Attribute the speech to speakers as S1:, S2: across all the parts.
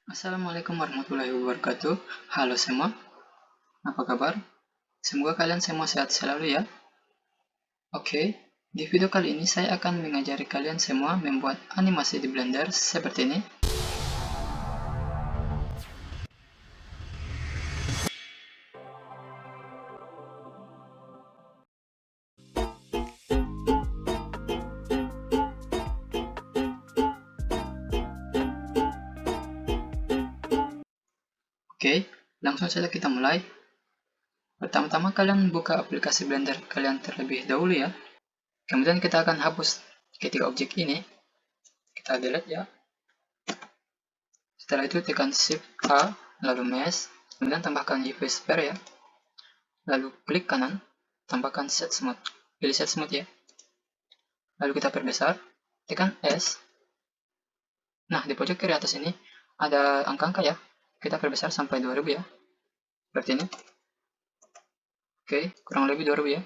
S1: Assalamualaikum warahmatullahi wabarakatuh. Halo semua, apa kabar? Semoga kalian semua sehat selalu ya. Oke, di video kali ini saya akan mengajari kalian semua membuat animasi di Blender seperti ini. Oke, langsung saja kita mulai. Pertama-tama kalian buka aplikasi Blender kalian terlebih dahulu ya. Kemudian kita akan hapus ketiga objek ini. Kita delete ya. Setelah itu tekan Shift A, lalu Mesh, kemudian tambahkan UV Sphere ya. Lalu klik kanan, tambahkan Set Smooth. Pilih Set Smooth ya. Lalu kita perbesar, tekan S. Nah, di pojok kiri atas ini ada angka-angka ya. Kita perbesar sampai 2000 ya. Seperti ini. Oke, kurang lebih 2000 ya.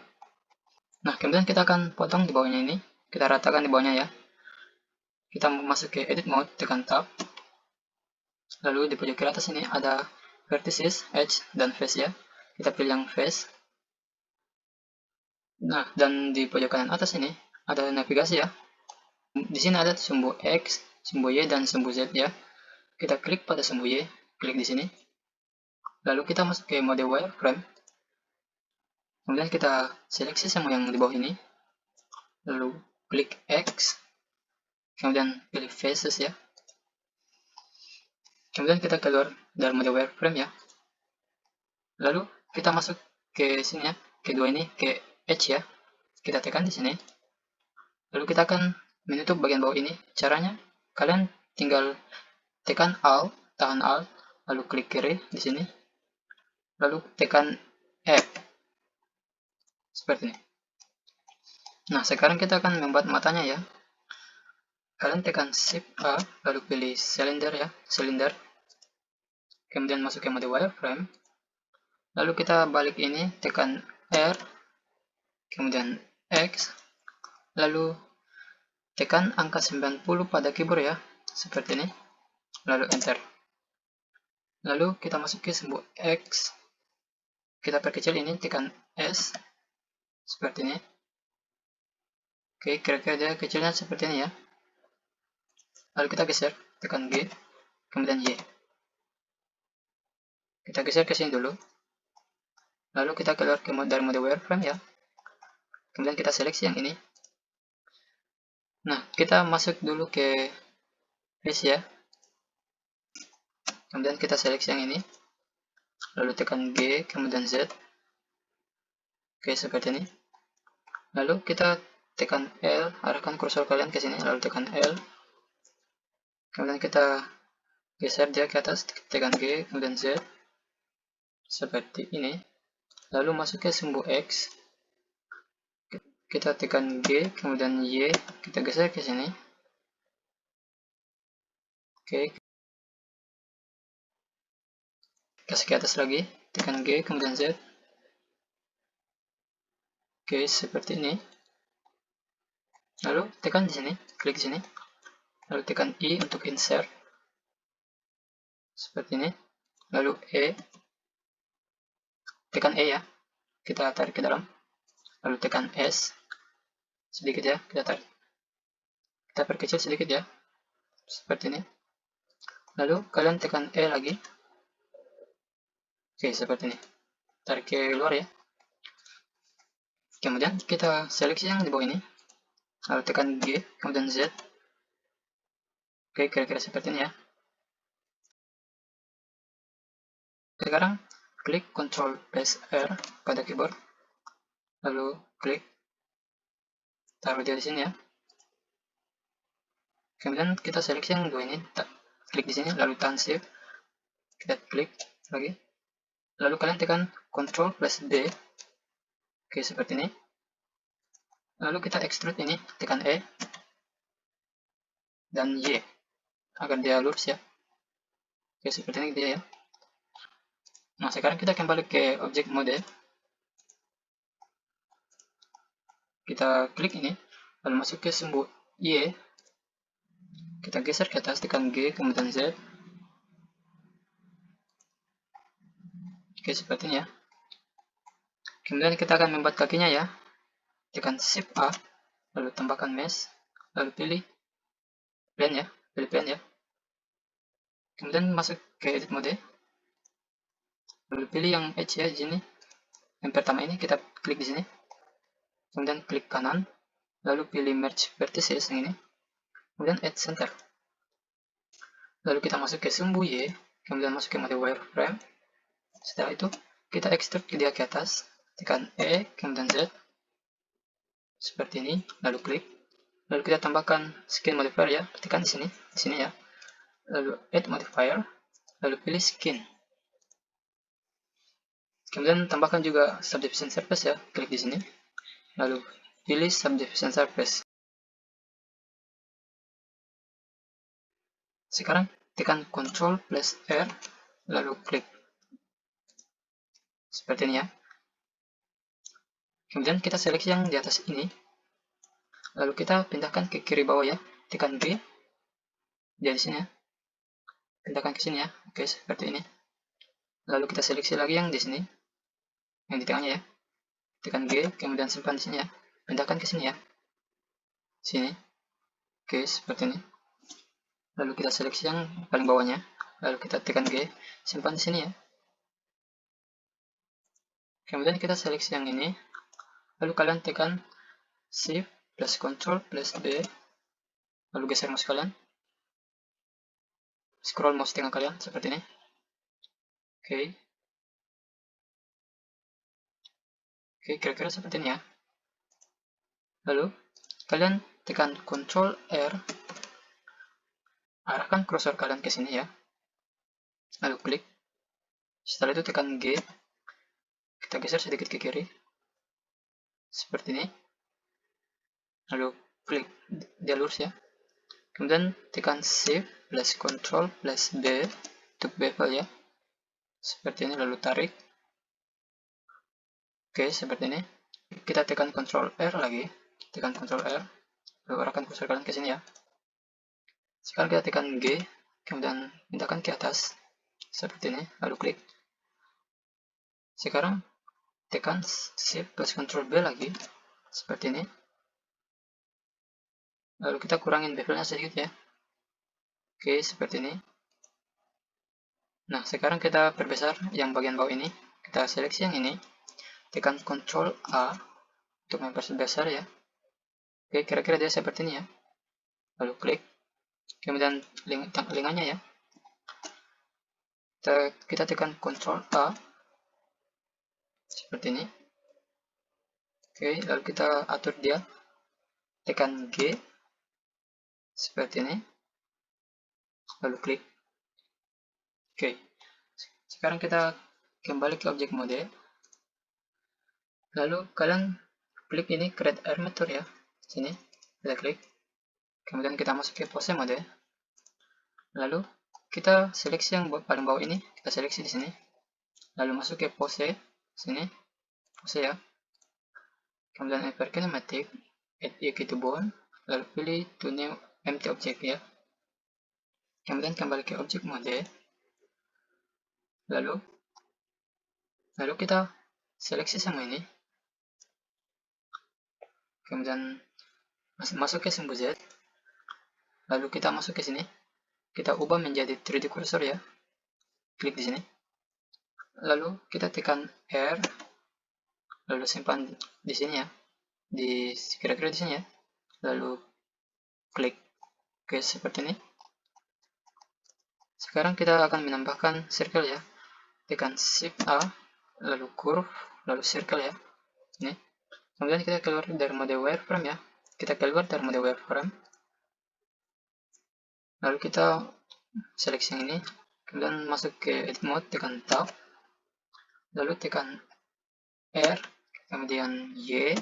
S1: Nah, kemudian kita akan potong di bawahnya ini. Kita ratakan di bawahnya ya. Kita masuk ke Edit Mode, tekan Tab. Lalu di pojok kiri atas ini ada Vertices, Edge, dan Face ya. Kita pilih yang Face. Nah, dan di pojok kanan atas ini ada navigasi ya. Di sini ada sumbu X, sumbu Y, dan sumbu Z ya. Kita klik pada sumbu Y, klik di sini. Lalu kita masuk ke mode wireframe. Kemudian kita seleksi semua yang di bawah ini. Lalu klik X. Kemudian pilih faces ya. Kemudian kita keluar dari mode wireframe ya. Lalu kita masuk ke sini ya, kedua ini ke Edge ya. Kita tekan di sini. Lalu kita akan menutup bagian bawah ini. Caranya kalian tinggal tekan Alt, tahan Alt, lalu klik kiri di sini. Lalu tekan F. Seperti ini. Nah, sekarang kita akan membuat matanya ya. Kalian tekan Shift A, lalu pilih silinder ya, silinder. Kemudian masuk ke mode wireframe. Lalu kita balik ini, tekan R, kemudian X, lalu tekan angka 90 pada keyboard ya, seperti ini. Lalu enter. Lalu kita masuk ke sumbu X. Kita perkecil ini, tekan S, seperti ini. Oke, kira-kira dia kecilnya seperti ini ya. Lalu kita geser, tekan G, kemudian Y. Kita geser ke sini dulu. Lalu kita keluar dari mode wireframe ya. Kemudian kita seleksi yang ini. Nah, kita masuk dulu ke face ya. Kemudian kita seleksi yang ini. Lalu tekan G, kemudian Z. Oke, seperti ini. Lalu kita tekan L, arahkan kursor kalian ke sini, lalu tekan L. Kemudian kita geser dia ke atas, tekan G, kemudian Z. Seperti ini. Lalu masuk ke sumbu X. Kita tekan G, kemudian Y, kita geser ke sini. Oke. Kasih ke atas lagi, tekan G, kemudian Z. Oke, seperti ini. Lalu tekan di sini, klik di sini. Lalu tekan I untuk insert. Seperti ini. Lalu E. Tekan E ya. Kita tarik ke dalam. Lalu tekan S. Sedikit ya, kita tarik. Kita perkecil sedikit ya. Seperti ini. Lalu kalian tekan E lagi. Oke, seperti ini. Tarik ke luar ya. Kemudian kita seleksi yang di bawah ini. Lalu tekan G, kemudian Z. Oke, kira-kira seperti ini ya. Sekarang klik Ctrl plus R pada keyboard. Lalu klik. Taruh dia di sini ya. Kemudian kita seleksi yang dua ini. Klik di sini, lalu tahan Shift. Kita klik lagi. Lalu kalian tekan Ctrl plus D. Oke, seperti ini. Lalu kita extrude ini, tekan E dan Y agar dia lurus ya. Oke, seperti ini dia ya. Nah, sekarang kita kembali ke objek mode. Kita klik ini, lalu masuk ke sumbu Y. Kita geser ke atas, tekan G, kemudian Z. Oke, seperti ini ya. Kemudian kita akan membuat kakinya ya. Tekan Shift A, lalu tambahkan mesh, lalu pilih plane ya, pilih plane ya. Kemudian masuk ke edit mode, lalu pilih yang edge ya di sini. Yang pertama ini kita klik di sini. Kemudian klik kanan, lalu pilih merge vertices yang ini. Kemudian add center. Lalu kita masuk ke sumbu Y, kemudian masuk ke mode wireframe. Setelah itu kita ekstrak dia ke atas, tekan E, kemudian Z, seperti ini, lalu klik. Lalu kita tambahkan skin modifier ya, tekan di sini ya. Lalu add modifier, lalu pilih skin. Kemudian tambahkan juga subdivision surface ya, klik di sini. Lalu pilih subdivision surface. Sekarang tekan Ctrl plus R, lalu klik. Seperti ini ya. Kemudian kita seleksi yang di atas ini. Lalu kita pindahkan ke kiri bawah ya. Tekan G. Dia di sini ya. Pindahkan ke sini ya. Oke, seperti ini. Lalu kita seleksi lagi yang di sini. Yang di tengahnya ya. Tekan G, kemudian simpan di sini ya. Pindahkan ke sini ya. Sini. Oke, seperti ini. Lalu kita seleksi yang paling bawahnya. Lalu kita tekan G, simpan di sini ya. Kemudian kita seleksi yang ini. Lalu kalian tekan Shift plus Ctrl plus B. Lalu geser mouse kalian. Scroll mouse tengah kalian seperti ini. Oke. Oke, kira-kira seperti ini ya. Lalu kalian tekan Ctrl R. Arahkan cursor kalian ke sini ya. Lalu klik. Setelah itu tekan G. Kita geser sedikit ke kiri. Seperti ini. Lalu klik dia lurus ya. Kemudian tekan Shift plus Ctrl plus B untuk bevel ya. Seperti ini, lalu tarik. Oke, seperti ini. Kita tekan Ctrl R lagi. Tekan Ctrl R. Lalu arahkan cursor kalian ke sini ya. Sekarang kita tekan G. Kemudian pindahkan ke atas. Seperti ini, lalu klik. Sekarang tekan Shift plus Ctrl B lagi. Seperti ini. Lalu kita kurangin bevelnya sedikit ya. Oke, seperti ini. Nah, sekarang kita perbesar yang bagian bawah ini. Kita seleksi yang ini. Tekan Ctrl A untuk memperbesar ya. Oke, kira-kira dia seperti ini ya. Lalu klik. Kemudian lengannya ya. Kita tekan Ctrl A. Seperti ini. Oke, lalu kita atur dia. Tekan G. Seperti ini. Lalu klik. Oke. Sekarang kita kembali ke objek mode. Lalu kalian klik ini create armature ya. Sini kita klik. Kemudian kita masuk ke pose mode. Lalu kita seleksi yang paling bawah ini, kita seleksi di sini. Lalu masuk ke pose sini. Pose ya. Kemudian hyper kinematic, add EQ to bone, lalu pilih to new empty object ya. Kemudian kembali ke objek mode. Lalu kita seleksi semua ini. Kemudian masuk ke sumbu Z. Lalu kita masuk ke sini. Kita ubah menjadi 3D cursor ya. Klik di sini. Lalu kita tekan R. Lalu simpan di sini ya. Di kira-kira di sini ya. Lalu klik. Oke, seperti ini. Sekarang kita akan menambahkan circle ya. Tekan Shift A, lalu curve, lalu circle ya. Ini. Kemudian kita keluar dari mode wireframe ya. Kita keluar dari mode wireframe. Lalu kita seleksi yang ini. Kemudian masuk ke edit mode, tekan tab. Lalu tekan R, kemudian Y.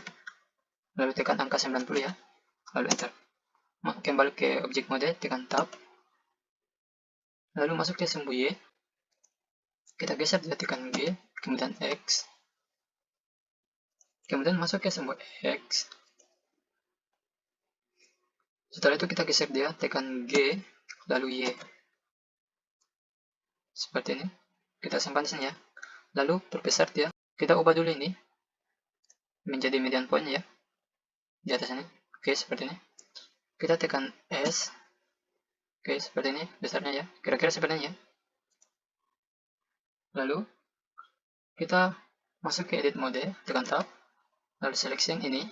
S1: Lalu tekan angka 90 ya. Lalu enter. Kembali ke objek mode, tekan tab. Lalu masuk ke sumbu Y. Kita geser dia, tekan G, kemudian X. Kemudian masuk ke sumbu X. Setelah itu kita geser dia, tekan G, lalu Y. Seperti ini. Kita simpan di sini ya. lalu perbesar dia. Kita ubah dulu ini menjadi median point ya, di atas ini. Oke, seperti ini. Kita tekan S. Oke, seperti ini besarnya ya, kira-kira seperti ini ya. Lalu kita masuk ke edit mode, tekan tab, lalu seleksi yang ini,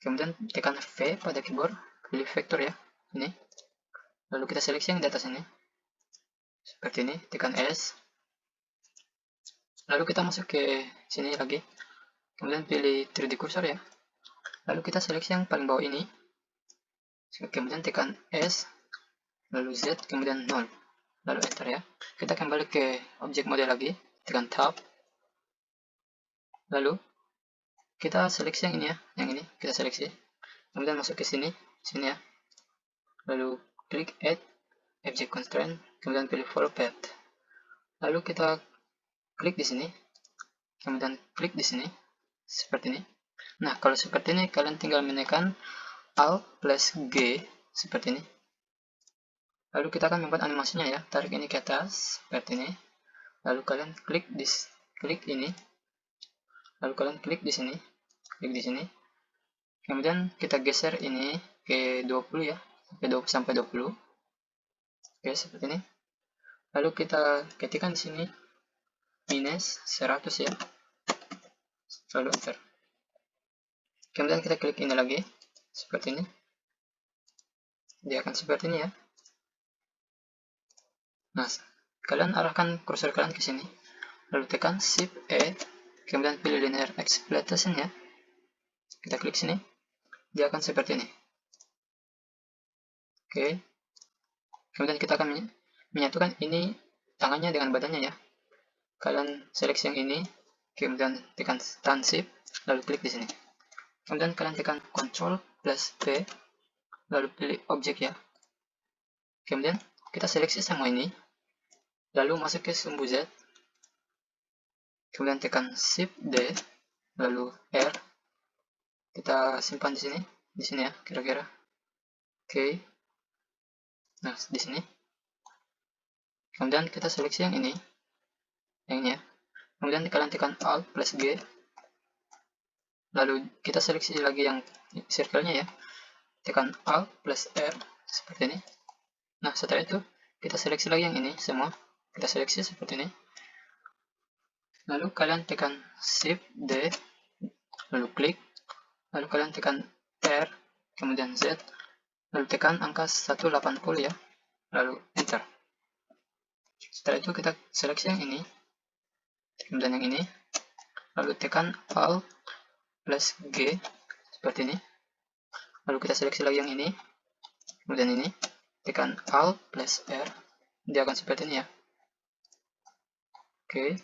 S1: kemudian tekan V pada keyboard, pilih vektor ya, ini. Lalu kita seleksi yang di atas ini, seperti ini, tekan S. Lalu kita masuk ke sini lagi, kemudian pilih 3D cursor ya. Lalu kita seleksi yang paling bawah ini, kemudian tekan S, lalu Z, kemudian 0, lalu enter ya. Kita kembali ke objek mode lagi, tekan tab, lalu kita seleksi yang ini ya, yang ini kita seleksi, kemudian masuk ke sini ya, lalu klik add object constraint, kemudian pilih follow path, lalu kita klik di sini, kemudian klik di sini seperti ini. Nah, kalau seperti ini kalian tinggal menekan Alt plus G seperti ini. Lalu kita akan membuat animasinya ya, tarik ini ke atas seperti ini. Lalu kalian klik ini. Lalu kalian klik di sini, Kemudian kita geser ini ke 20 ya, sampai 20. Oke, seperti ini. Lalu kita ketikkan di sini minus 100 ya. Lalu enter. Kemudian kita klik ini lagi seperti ini. Dia akan seperti ini ya. Nah, kalian arahkan kursor kalian ke sini. Lalu tekan Shift E, kemudian pilih linear exploitation ya. Kita klik sini. Dia akan seperti ini. Oke. Kemudian kita akan menyatukan ini tangannya dengan badannya ya. Kalian seleksi yang ini, kemudian tekan Tahan Shift, lalu klik di sini. Kemudian kalian tekan Ctrl plus P, lalu pilih objek ya. Kemudian kita seleksi semua ini, lalu masuk ke sumbu Z, kemudian tekan Shift D, lalu R. Kita simpan di sini ya, kira-kira. Oke. Nah, di sini. Kemudian kita seleksi yang ini, ya. Kemudian kalian tekan Alt plus G, lalu kita seleksi lagi yang circle-nya ya, tekan Alt plus R seperti ini. Nah, setelah itu kita seleksi lagi yang ini semua, kita seleksi seperti ini. Lalu kalian tekan Shift D, lalu klik, lalu kalian tekan R, kemudian Z, lalu tekan angka 180 ya, lalu enter. Setelah itu kita seleksi yang ini, kemudian yang ini, lalu tekan Alt plus G seperti ini. Lalu kita seleksi lagi yang ini, kemudian ini, tekan Alt plus R, dia akan seperti ini ya. Oke.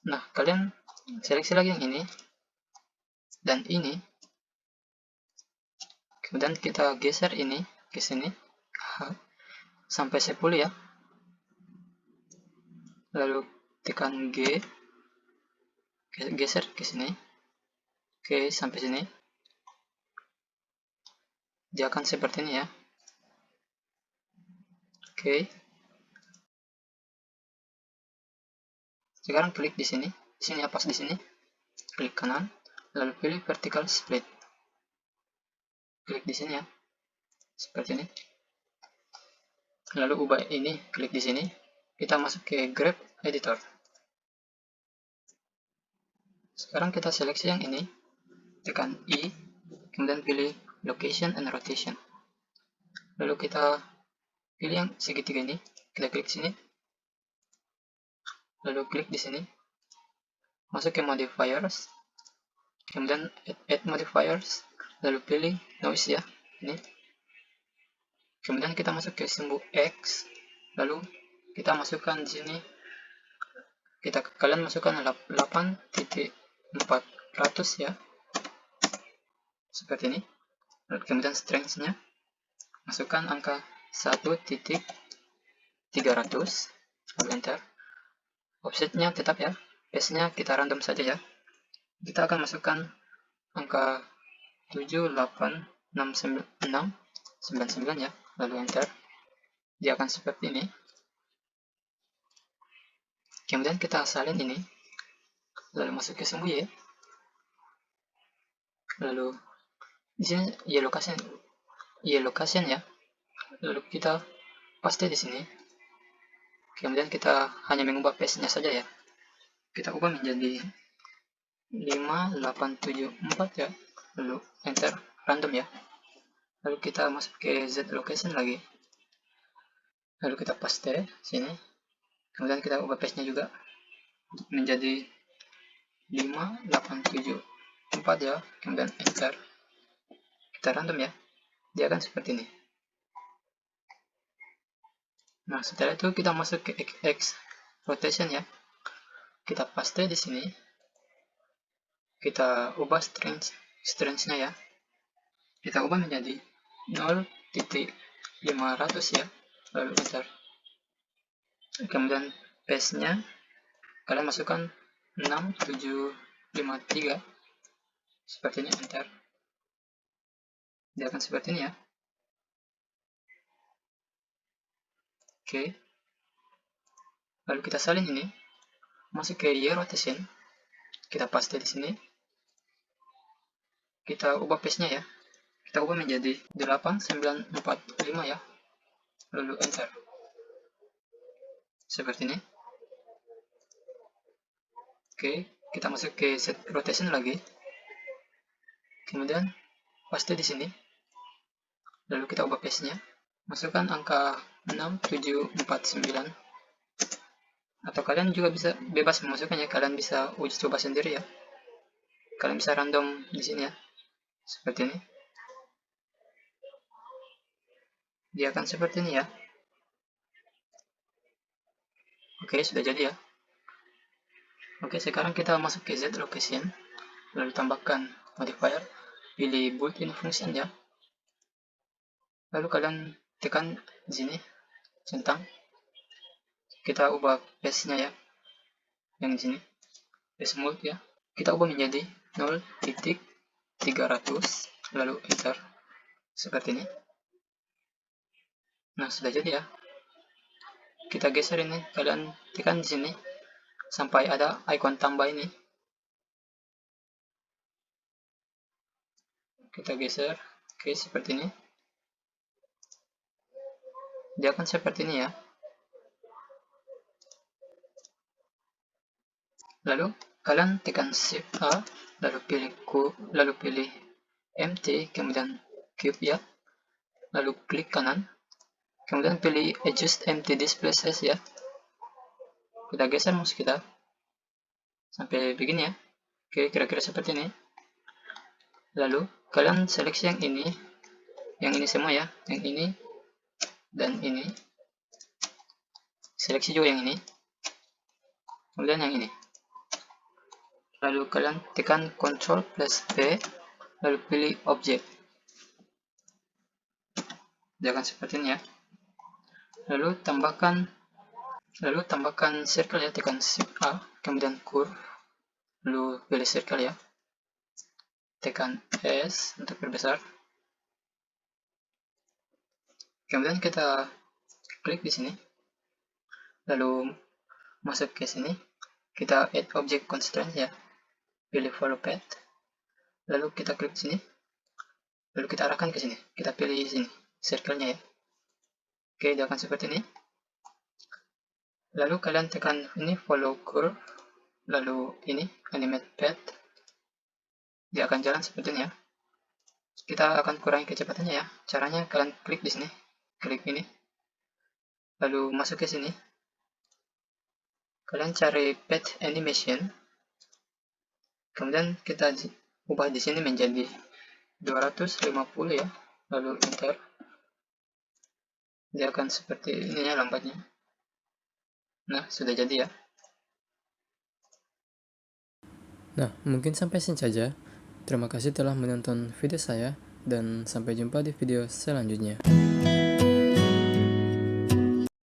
S1: Nah, kalian seleksi lagi yang ini dan ini, kemudian kita geser ini ke sini sampai 10 ya. Lalu tekan G, geser ke sini. Oke, sampai sini. Dia akan seperti ini ya. Oke. Sekarang klik di sini ya, pas di sini. Klik kanan, lalu pilih vertical split. Klik di sini ya. Seperti ini. Lalu ubah ini, klik di sini. Kita masuk ke graph editor. Sekarang kita seleksi yang ini. Tekan I, kemudian pilih location and rotation. Lalu kita pilih yang segitiga ini, kita klik sini, lalu klik di sini, masuk ke modifiers, kemudian add modifiers, lalu pilih noise ya, ini. Kemudian kita masuk ke simbol X, lalu kita masukkan di sini, kalian masukkan 8.400 ya, seperti ini. Kemudian strength-nya masukkan angka 1.300, lalu enter. Offsetnya tetap ya, pace-nya kita random saja ya. Kita akan masukkan angka 78699 ya, lalu enter. Dia akan seperti ini. Kemudian kita salin ini, lalu masuk ke sumbu Y, lalu di sini Y location ya, lalu kita paste di sini. Kemudian kita hanya mengubah paste-nya saja ya. Kita ubah menjadi 5874 ya, lalu enter random ya. Lalu kita masuk ke Z location lagi, lalu kita paste sini. Kemudian kita ubah paste-nya juga menjadi 5874 ya, kemudian enter. Kita random ya, dia akan seperti ini. Nah, setelah itu kita masuk ke X rotation ya. Kita paste di sini. Kita ubah strings-nya ya. Kita ubah menjadi 0.500 ya. Lalu enter. Kemudian paste-nya kalian masukkan 6753. Seperti ini, enter. Dia akan seperti ini ya. Oke. Lalu kita salin ini. Masuk ke Y rotation. Kita paste di sini. Kita ubah paste-nya ya. Kita ubah menjadi 8945 ya. Lalu enter. Seperti ini. Oke, kita masuk ke Z rotation lagi. Kemudian paste di sini. Lalu kita ubah paste-nya. Masukkan angka 6749. Atau kalian juga bisa bebas memasukkannya, kalian bisa uji coba sendiri ya. Kalian bisa random di sini ya. Seperti ini. Dia akan seperti ini ya. Oke, sudah jadi ya. Oke, sekarang kita masuk ke Z location. Lalu tambahkan modifier. Pilih built-in function ya. Lalu kalian tekan di sini centang. Kita ubah paste-nya ya. Yang di sini. Paste mode ya. Kita ubah menjadi 0.300. Lalu enter. Seperti ini. Nah, sudah jadi ya. Kita geser ini, kalian tekan di sini sampai ada icon tambah ini. Kita geser, oke, seperti ini. Dia akan seperti ini ya. Lalu kalian tekan Shift A, lalu pilih empty, kemudian cube ya. Lalu klik kanan, kemudian pilih adjust empty display size ya. Kita geser mouse kita sampai begini ya. Oke, kira-kira seperti ini. Lalu kalian seleksi yang ini semua ya, yang ini dan ini. Seleksi juga yang ini, kemudian yang ini. Lalu kalian tekan Ctrl plus P, lalu pilih object. Dia akan seperti ini ya. Lalu tambahkan circle ya, tekan Shift A, kemudian curve, lalu pilih circle ya. Tekan S untuk perbesar. Kemudian kita klik di sini. Lalu masuk ke sini. Kita add object constraint ya. Pilih follow path. Lalu kita klik sini. Lalu kita arahkan ke sini. Kita pilih sini circle-nya ya. Oke, dia akan seperti ini. Lalu kalian tekan ini follow curve. Lalu ini animate path. Dia akan jalan seperti ini ya. Kita akan kurangi kecepatannya ya. Caranya kalian klik di sini. Klik ini. Lalu masuk ke sini. Kalian cari path animation. Kemudian kita ubah di sini menjadi 250 ya. Lalu enter. Dia akan seperti ini ya lambatnya. Nah, sudah jadi ya.
S2: Nah, mungkin sampai sini saja. Terima kasih telah menonton video saya dan sampai jumpa di video selanjutnya.